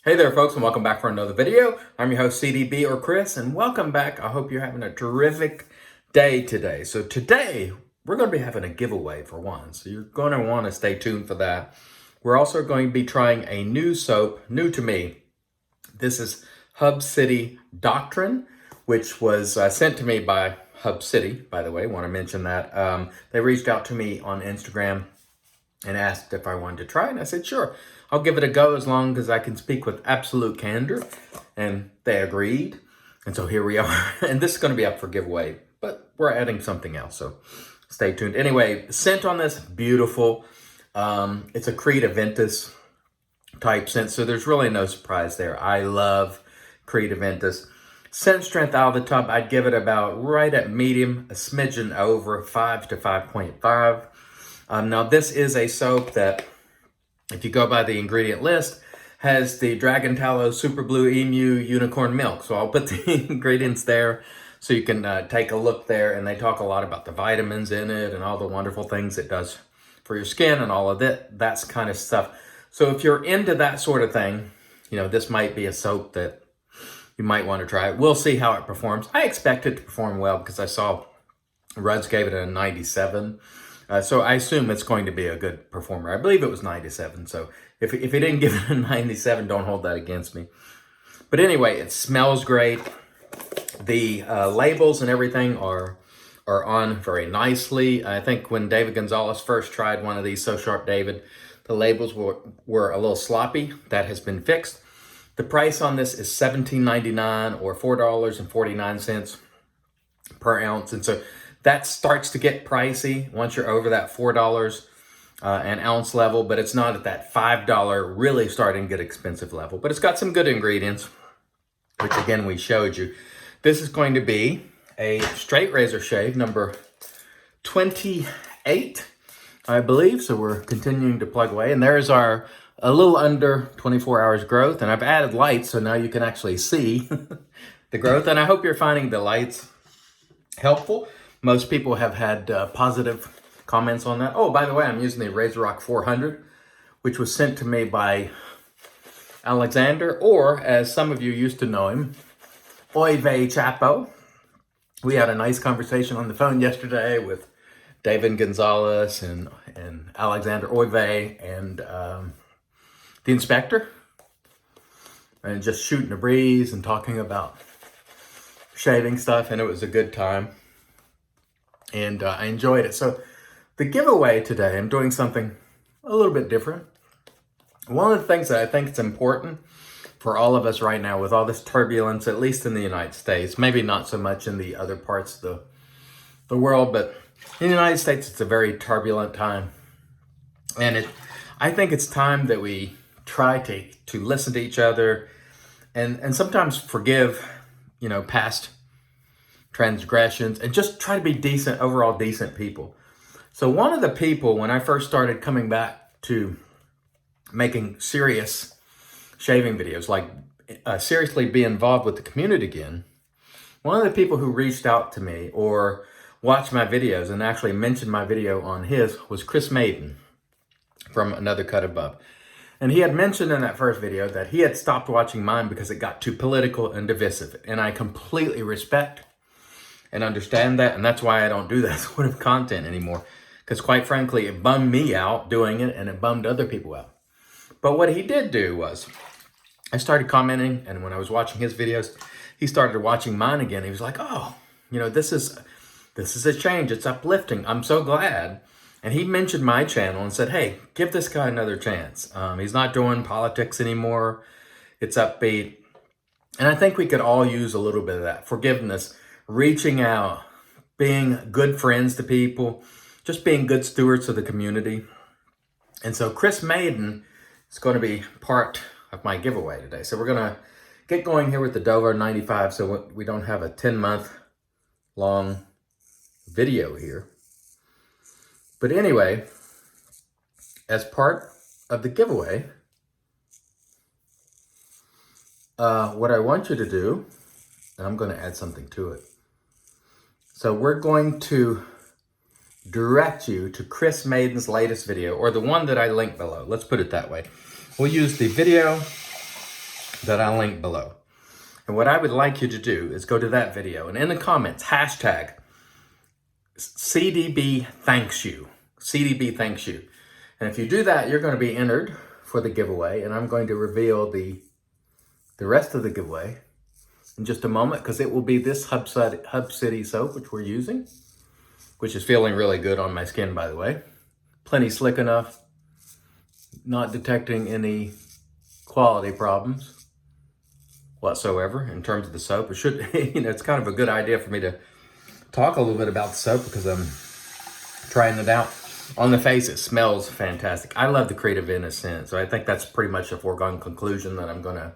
Hey there folks, and welcome back for another video. I'm your host CDB or Chris, and welcome back. I hope you're having a terrific day today. So today, we're going to be having a giveaway for one, so you're going to want to stay tuned for that. We're also going to be trying a new soap, new to me. This is Hub City Doctrine, which was sent to me by Hub City, by the way. Want to mention that. They reached out to me on Instagram and asked if I wanted to try it, and I said, sure, I'll give it a go as long as I can speak with absolute candor, and they agreed, and so here we are, and this is going to be up for giveaway, but we're adding something else, so stay tuned. Anyway, scent on this, beautiful. It's a Creed Aventus type scent, so there's really no surprise there. I love Creed Aventus. Scent strength out of the tub, I'd give it about right at medium, a smidgen over 5 to 5.5. Now this is a soap that, if you go by the ingredient list, has the Dragon Tallow, Super Blue Emu, Unicorn Milk. So I'll put the ingredients there so you can take a look there. And they talk a lot about the vitamins in it and all the wonderful things it does for your skin and all of that's kind of stuff. So if you're into that sort of thing, you know, this might be a soap that you might want to try. We'll see how it performs. I expect it to perform well because I saw Ruds gave it a 97. So I assume it's going to be a good performer. I believe it was 97. So if he didn't give it a 97, don't hold that against me. But anyway, it smells great. The labels and everything are on very nicely. I think when David Gonzalez first tried one of these, So Sharp David, the labels were a little sloppy. That has been fixed. The price on this is $17.99 or $4.49 per ounce. And so that starts to get pricey once you're over that $4 an ounce level, but it's not at that $5 really starting to get expensive level. But it's got some good ingredients, which again we showed you. This is going to be a straight razor shave, number 28, I believe. So we're continuing to plug away. And there's our a little under 24 hours growth. And I've added lights, so now you can actually see the growth. And I hope you're finding the lights helpful. Most people have had positive comments on that. Oh, by the way, I'm using the RazoRock 400, which was sent to me by Alexander, or as some of you used to know him, Oy vey Chapo. We had a nice conversation on the phone yesterday with David Gonzalez and Alexander Oy and the inspector, and just shooting a breeze and talking about shaving stuff, and it was a good time. And I enjoyed it. So the giveaway today, I'm doing something a little bit different. One of the things that I think is important for all of us right now with all this turbulence, at least in the United States, maybe not so much in the other parts of the world, but in the United States, it's a very turbulent time. And I think it's time that we try to listen to each other and sometimes forgive, you know, past transgressions, and just try to be decent, overall decent people. So one of the people, when I first started coming back to making serious shaving videos, like seriously be involved with the community again, one of the people who reached out to me or watched my videos and actually mentioned my video on his was Chris Maiden from Another Cut Above. And he had mentioned in that first video that he had stopped watching mine because it got too political and divisive. And I completely respect and understand that, and that's why I don't do that sort of content anymore, because quite frankly, it bummed me out doing it, and it bummed other people out. But what he did do was, I started commenting, and when I was watching his videos, he started watching mine again. He was like, oh, you know, this is a change, it's uplifting, I'm so glad. And he mentioned my channel and said, hey, give this guy another chance. He's not doing politics anymore, it's upbeat. And I think we could all use a little bit of that forgiveness, reaching out, being good friends to people, just being good stewards of the community. And so Chris Maiden is going to be part of my giveaway today. So we're going to get going here with the Dovo 95 so we don't have a 10-month long video here. But anyway, as part of the giveaway, what I want you to do, and I'm going to add something to it. So we're going to direct you to Chris Maiden's latest video, or the one that I linked below. Let's put it that way. We'll use the video that I link below. And what I would like you to do is go to that video and in the comments, hashtag CDB thanks you. CDB thanks you. And if you do that, you're going to be entered for the giveaway. And I'm going to reveal the rest of the giveaway in just a moment, because it will be this Hub City soap, which we're using, which is feeling really good on my skin, by the way. Plenty slick enough, not detecting any quality problems whatsoever in terms of the soap. It should, it's kind of a good idea for me to talk a little bit about the soap because I'm trying it out. On the face, it smells fantastic. I love the creative innocent, so I think that's pretty much a foregone conclusion that I'm gonna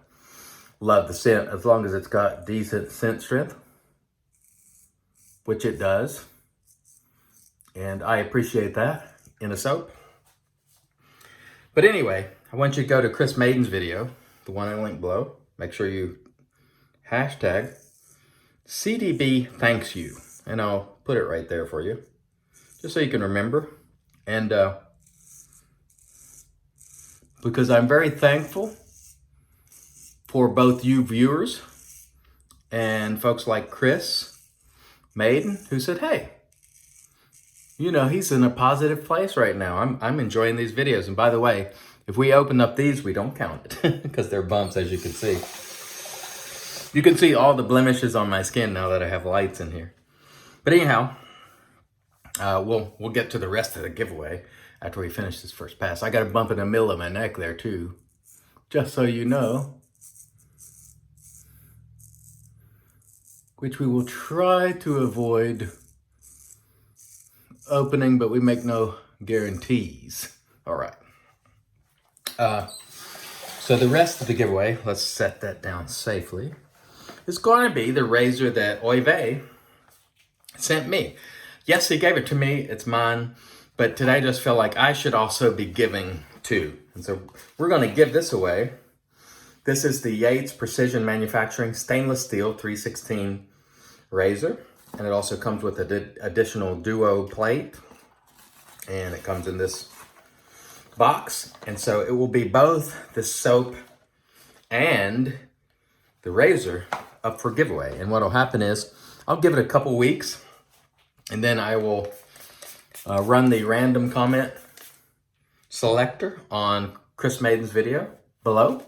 love the scent as long as it's got decent scent strength, which it does. And I appreciate that in a soap. But anyway, I want you to go to Chris Maiden's video, the one I linked below. Make sure you hashtag CDB thanks you. And I'll put it right there for you, just so you can remember. And because I'm very thankful for both you viewers and folks like Chris Maiden, who said, hey, he's in a positive place right now. I'm enjoying these videos. And by the way, if we open up these, we don't count it because they're bumps, as you can see. You can see all the blemishes on my skin now that I have lights in here. But anyhow, we'll get to the rest of the giveaway after we finish this first pass. I got a bump in the middle of my neck there too, just so you know, which we will try to avoid opening, but we make no guarantees. All right. So the rest of the giveaway, let's set that down safely, is going to be the razor that Oive sent me. Yes, he gave it to me. It's mine. But today I just felt like I should also be giving too. And so we're going to give this away. This is the Yates Precision Manufacturing Stainless Steel 316 razor. And it also comes with an additional Duo plate. And it comes in this box. And so it will be both the soap and the razor up for giveaway. And what will happen is I'll give it a couple weeks. And then I will run the random comment selector on Chris Maiden's video below.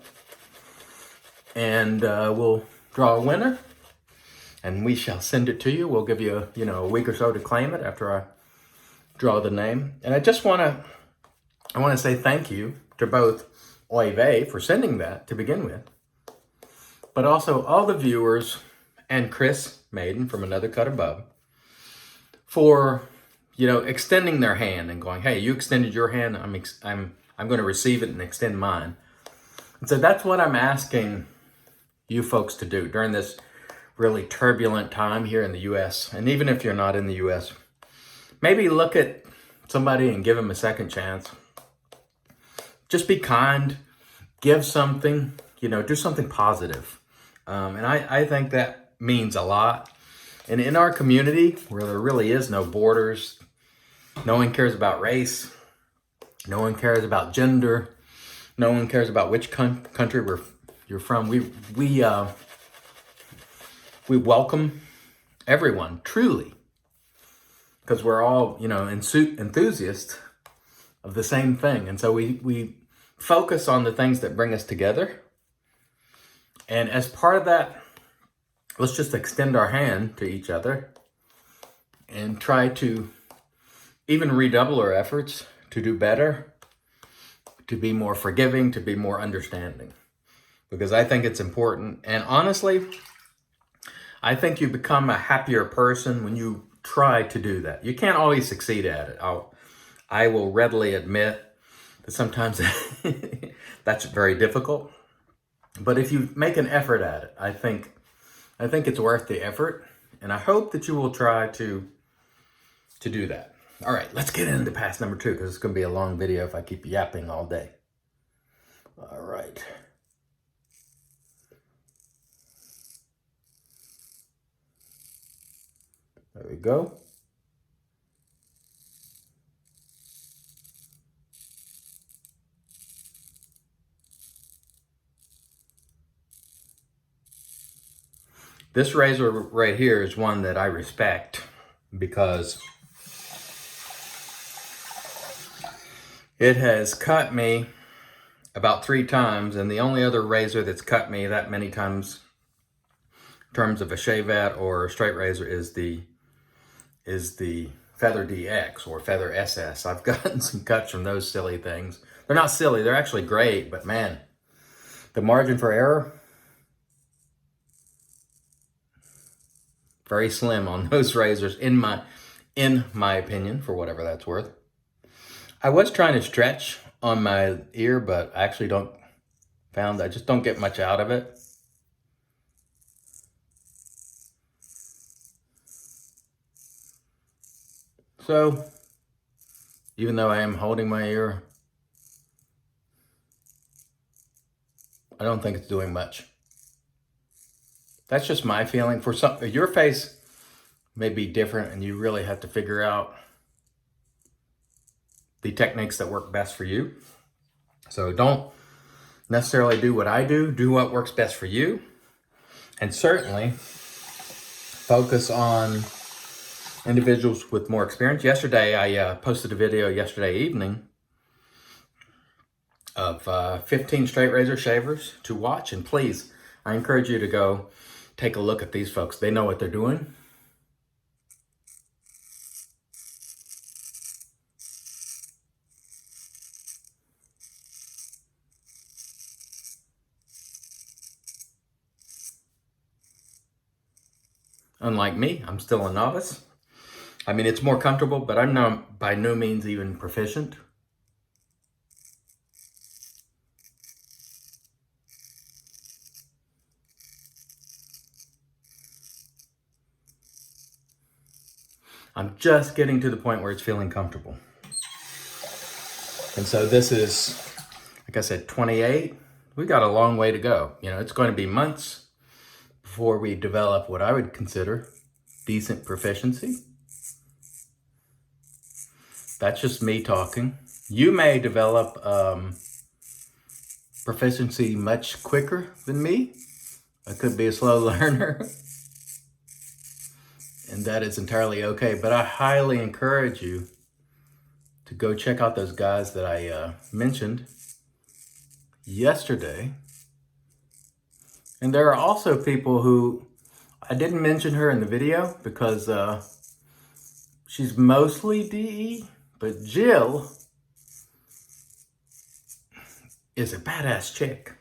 And we'll draw a winner. And we shall send it to you. We'll give you, a week or so to claim it after I draw the name. And I just want to say thank you to both Oive for sending that to begin with, but also all the viewers and Chris Maiden from Another Cut Above for, extending their hand and going, hey, you extended your hand. I'm going to receive it and extend mine. And so that's what I'm asking you folks to do during this really turbulent time here in the U.S. And even if you're not in the U.S., maybe look at somebody and give them a second chance. Just be kind, give something, do something positive. And I think that means a lot. And in our community, where there really is no borders, no one cares about race, no one cares about gender, no one cares about which country you're from. We welcome everyone, truly, because we're all, enthusiasts of the same thing. And so we focus on the things that bring us together. And as part of that, let's just extend our hand to each other and try to even redouble our efforts to do better, to be more forgiving, to be more understanding. Because I think it's important. And honestly, I think you become a happier person when you try to do that. You can't always succeed at it. I will readily admit that sometimes that's very difficult. But if you make an effort at it, I think it's worth the effort. And I hope that you will try to do that. All right, let's get into pass number 2, because it's going to be a long video if I keep yapping all day. All right. There we go. This razor right here is one that I respect because it has cut me about 3 times, and the only other razor that's cut me that many times in terms of a shavette or a straight razor is the Feather DX or Feather SS. I've gotten some cuts from those silly things. They're not silly, they're actually great, but man, the margin for error, very slim on those razors in my opinion, for whatever that's worth. I was trying to stretch on my ear, but I actually I just don't get much out of it. So, even though I am holding my ear, I don't think it's doing much. That's just my feeling. For your face may be different, and you really have to figure out the techniques that work best for you. So don't necessarily do what I do. Do what works best for you. And certainly focus on individuals with more experience. Yesterday, I posted a video yesterday evening of 15 straight razor shavers to watch. And please, I encourage you to go take a look at these folks. They know what they're doing. Unlike me, I'm still a novice. I mean, it's more comfortable, but I'm not by no means even proficient. I'm just getting to the point where it's feeling comfortable. And so this is, like I said, 28. We've got a long way to go. You know, it's going to be months before we develop what I would consider decent proficiency. That's just me talking. You may develop proficiency much quicker than me. I could be a slow learner. And that is entirely okay. But I highly encourage you to go check out those guys that I mentioned yesterday. And there are also people who, I didn't mention her in the video because she's mostly DE, but Jill is a badass chick.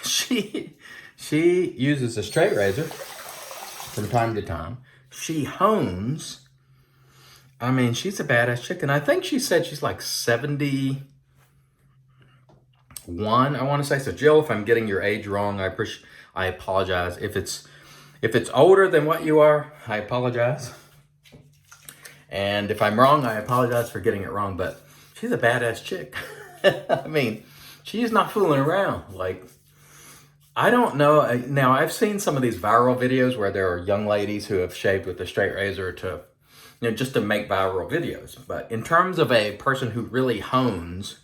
She uses a straight razor from time to time. She hones. I mean, she's a badass chick, and I think she said she's like 71, I want to say. So Jill, if I'm getting your age wrong, I apologize. If it's older than what you are, I apologize. And if I'm wrong, I apologize for getting it wrong, but she's a badass chick. I mean, she's not fooling around. Like, I don't know. Now, I've seen some of these viral videos where there are young ladies who have shaved with a straight razor to, you know, just to make viral videos. But in terms of a person who really hones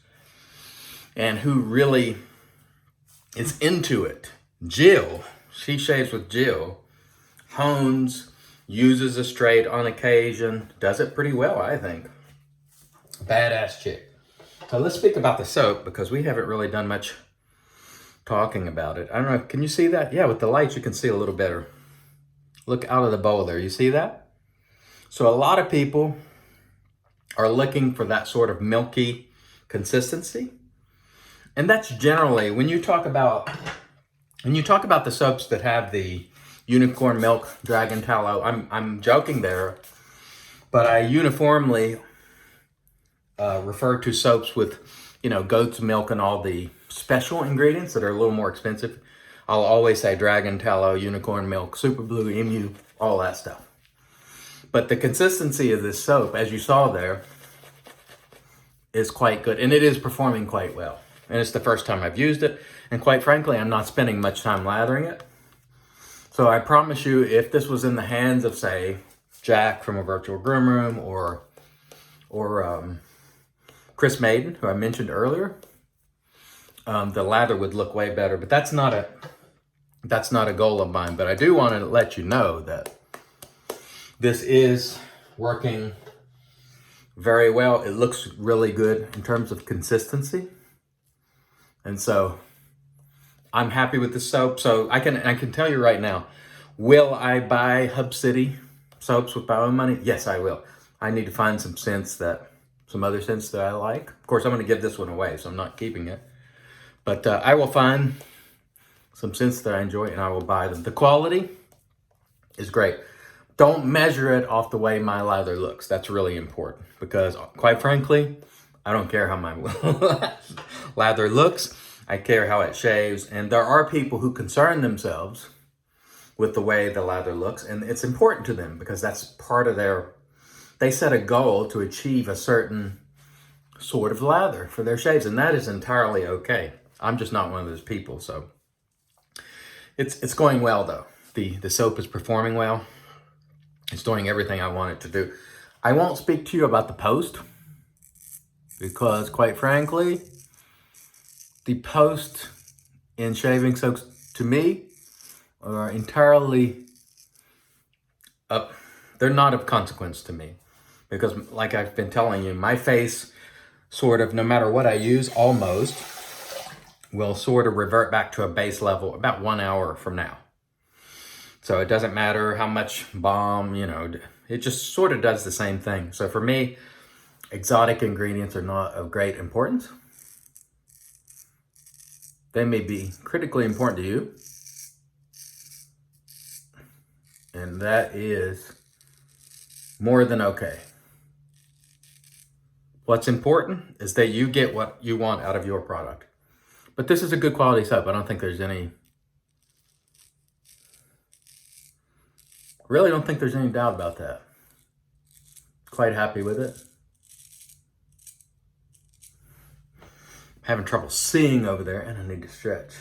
and who really is into it, Jill, she shaves with Jill, hones, uses a straight on occasion, does it pretty well, I think. Badass chick. So let's speak about the soap because we haven't really done much talking about it. I don't know, can you see that? Yeah, with the lights you can see a little better. Look out of the bowl there, you see that? So a lot of people are looking for that sort of milky consistency. And that's generally, when you talk about the soaps that have the unicorn milk, dragon tallow, I'm joking there, but I uniformly refer to soaps with, you know, goat's milk and all the special ingredients that are a little more expensive. I'll always say dragon tallow, unicorn milk, super blue, emu, all that stuff. But the consistency of this soap, as you saw there, is quite good, and it is performing quite well. And it's the first time I've used it, and quite frankly, I'm not spending much time lathering it. So I promise you, if this was in the hands of, say, Jack from A Virtual Groom Room or Chris Maiden, who I mentioned earlier, the lather would look way better. But that's not That's not a goal of mine, but I do want to let you know that this is working very well. It looks really good in terms of consistency. And so I'm happy with the soap. So I can tell you right now, will I buy Hub City soaps with my own money? Yes, I will. I need to find some other scents that I like. Of course, I'm going to give this one away, so I'm not keeping it. But I will find some scents that I enjoy and I will buy them. The quality is great. Don't measure it off the way my lather looks. That's really important because, quite frankly, I don't care how my lather looks. I care how it shaves. And there are people who concern themselves with the way the lather looks. And it's important to them because that's part of they set a goal to achieve a certain sort of lather for their shaves. And that is entirely okay. I'm just not one of those people. So it's going well though. The soap is performing well. It's doing everything I want it to do. I won't speak to you about the post because, quite frankly, the post in shaving soaps to me are entirely up. They're not of consequence to me because, like I've been telling you, my face sort of, no matter what I use, almost will sort of revert back to a base level about 1 hour from now. So it doesn't matter how much balm, it just sort of does the same thing. So for me, exotic ingredients are not of great importance. They may be critically important to you. And that is more than okay. What's important is that you get what you want out of your product. But this is a good quality soap. I don't think there's any... Really don't think there's any doubt about that. Quite happy with it. Having trouble seeing over there and I need to stretch.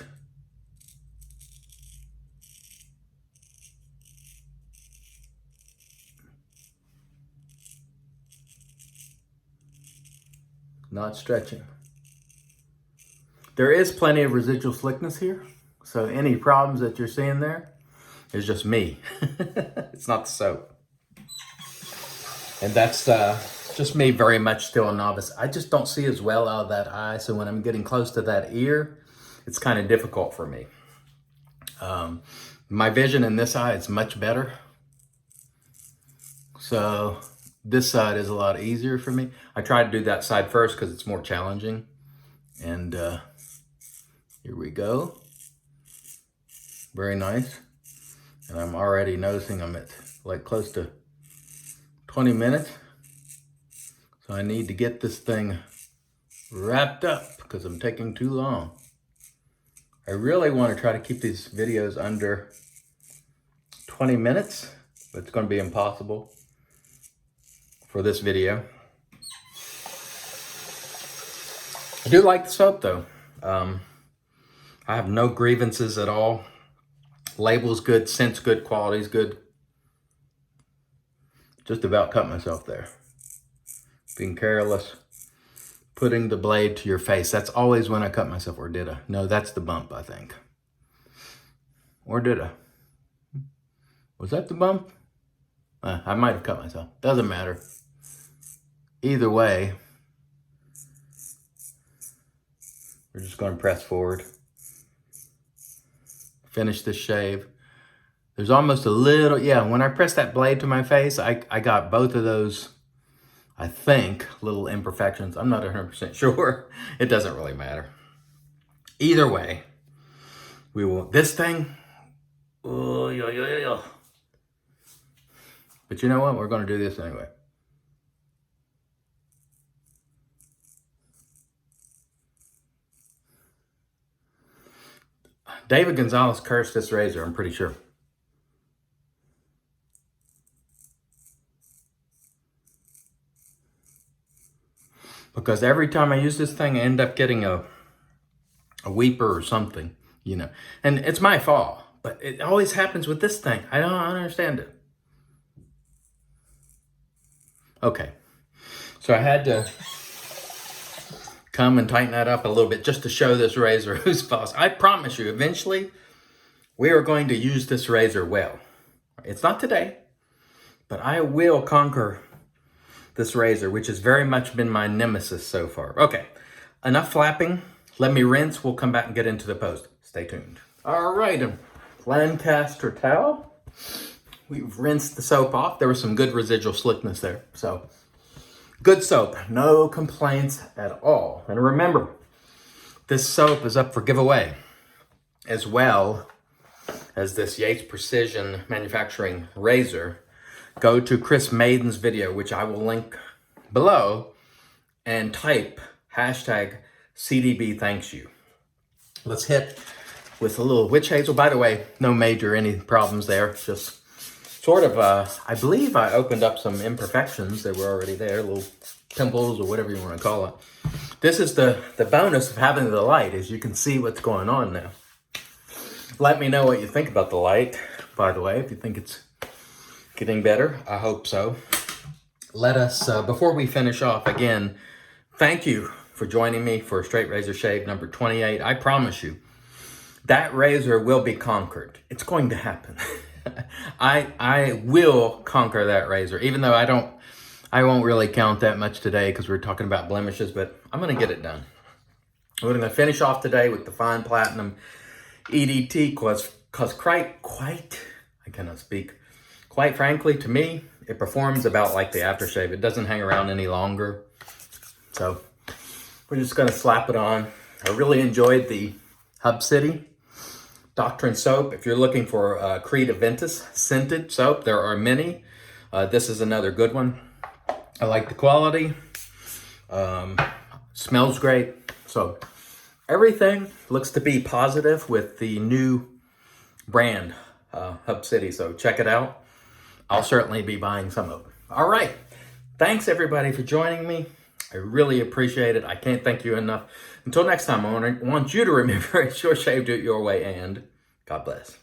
Not stretching. There is plenty of residual slickness here. So any problems that you're seeing there is just me. It's not the soap. And that's just me, very much still a novice. I just don't see as well out of that eye. So when I'm getting close to that ear, it's kind of difficult for me. My vision in this eye is much better. So this side is a lot easier for me. I try to do that side first because it's more challenging. And here we go. Very nice. And I'm already noticing I'm at like close to 20 minutes. So I need to get this thing wrapped up because I'm taking too long. I really want to try to keep these videos under 20 minutes, but it's going to be impossible for this video. I do like the soap though. I have no grievances at all. Label's good, scent's good, quality's good. Just about cut myself there. Being careless. Putting the blade to your face. That's always when I cut myself, or did I? No, that's the bump, I think. Or did I? Was that the bump? I might have cut myself. Doesn't matter. Either way, we're just going to press forward. Finish this shave. There's almost a little, when I press that blade to my face, I got both of those, I think, little imperfections. I'm not 100% sure. It doesn't really matter. Either way, we will, this thing, but you know what? We're going to do this anyway. David Gonzalez cursed this razor, I'm pretty sure. Because every time I use this thing, I end up getting a weeper or something, And it's my fault, but it always happens with this thing. I don't understand it. Okay, so I had to come and tighten that up a little bit just to show this razor who's boss. I promise you, eventually, we are going to use this razor well. It's not today, but I will conquer this razor, which has very much been my nemesis so far. Okay, enough flapping. Let me rinse. We'll come back and get into the post. Stay tuned. All right, a Lancaster towel. We've rinsed the soap off. There was some good residual slickness there. So, good soap. No complaints at all. And remember, this soap is up for giveaway, as well as this Yates Precision Manufacturing razor. Go to Chris Maiden's video, which I will link below, and type hashtag CDB thanks you. Let's hit with a little witch hazel. By the way, no major any problems there. Just sort of, I believe I opened up some imperfections that were already there, little pimples or whatever you want to call it. This is the bonus of having the light, is you can see what's going on now. Let me know what you think about the light, by the way, if you think it's getting better. I hope so. Let us, before we finish off, again, thank you for joining me for Straight Razor Shave number 28. I promise you, that razor will be conquered. It's going to happen. I will conquer that razor, even though I won't really count that much today because we're talking about blemishes, but I'm going to get it done. We're going to finish off today with the Fine Platinum EDT, because I cannot speak. Quite frankly, to me, it performs about like the aftershave. It doesn't hang around any longer. So we're just going to slap it on. I really enjoyed the Hub City Doctrine soap. If you're looking for Creed Aventus scented soap, there are many. This is another good one. I like the quality. Smells great. So everything looks to be positive with the new brand, Hub City. So check it out. I'll certainly be buying some of them. All right. Thanks everybody for joining me. I really appreciate it. I can't thank you enough. Until next time, I want you to remember, it's your shave, do it your way, and God bless.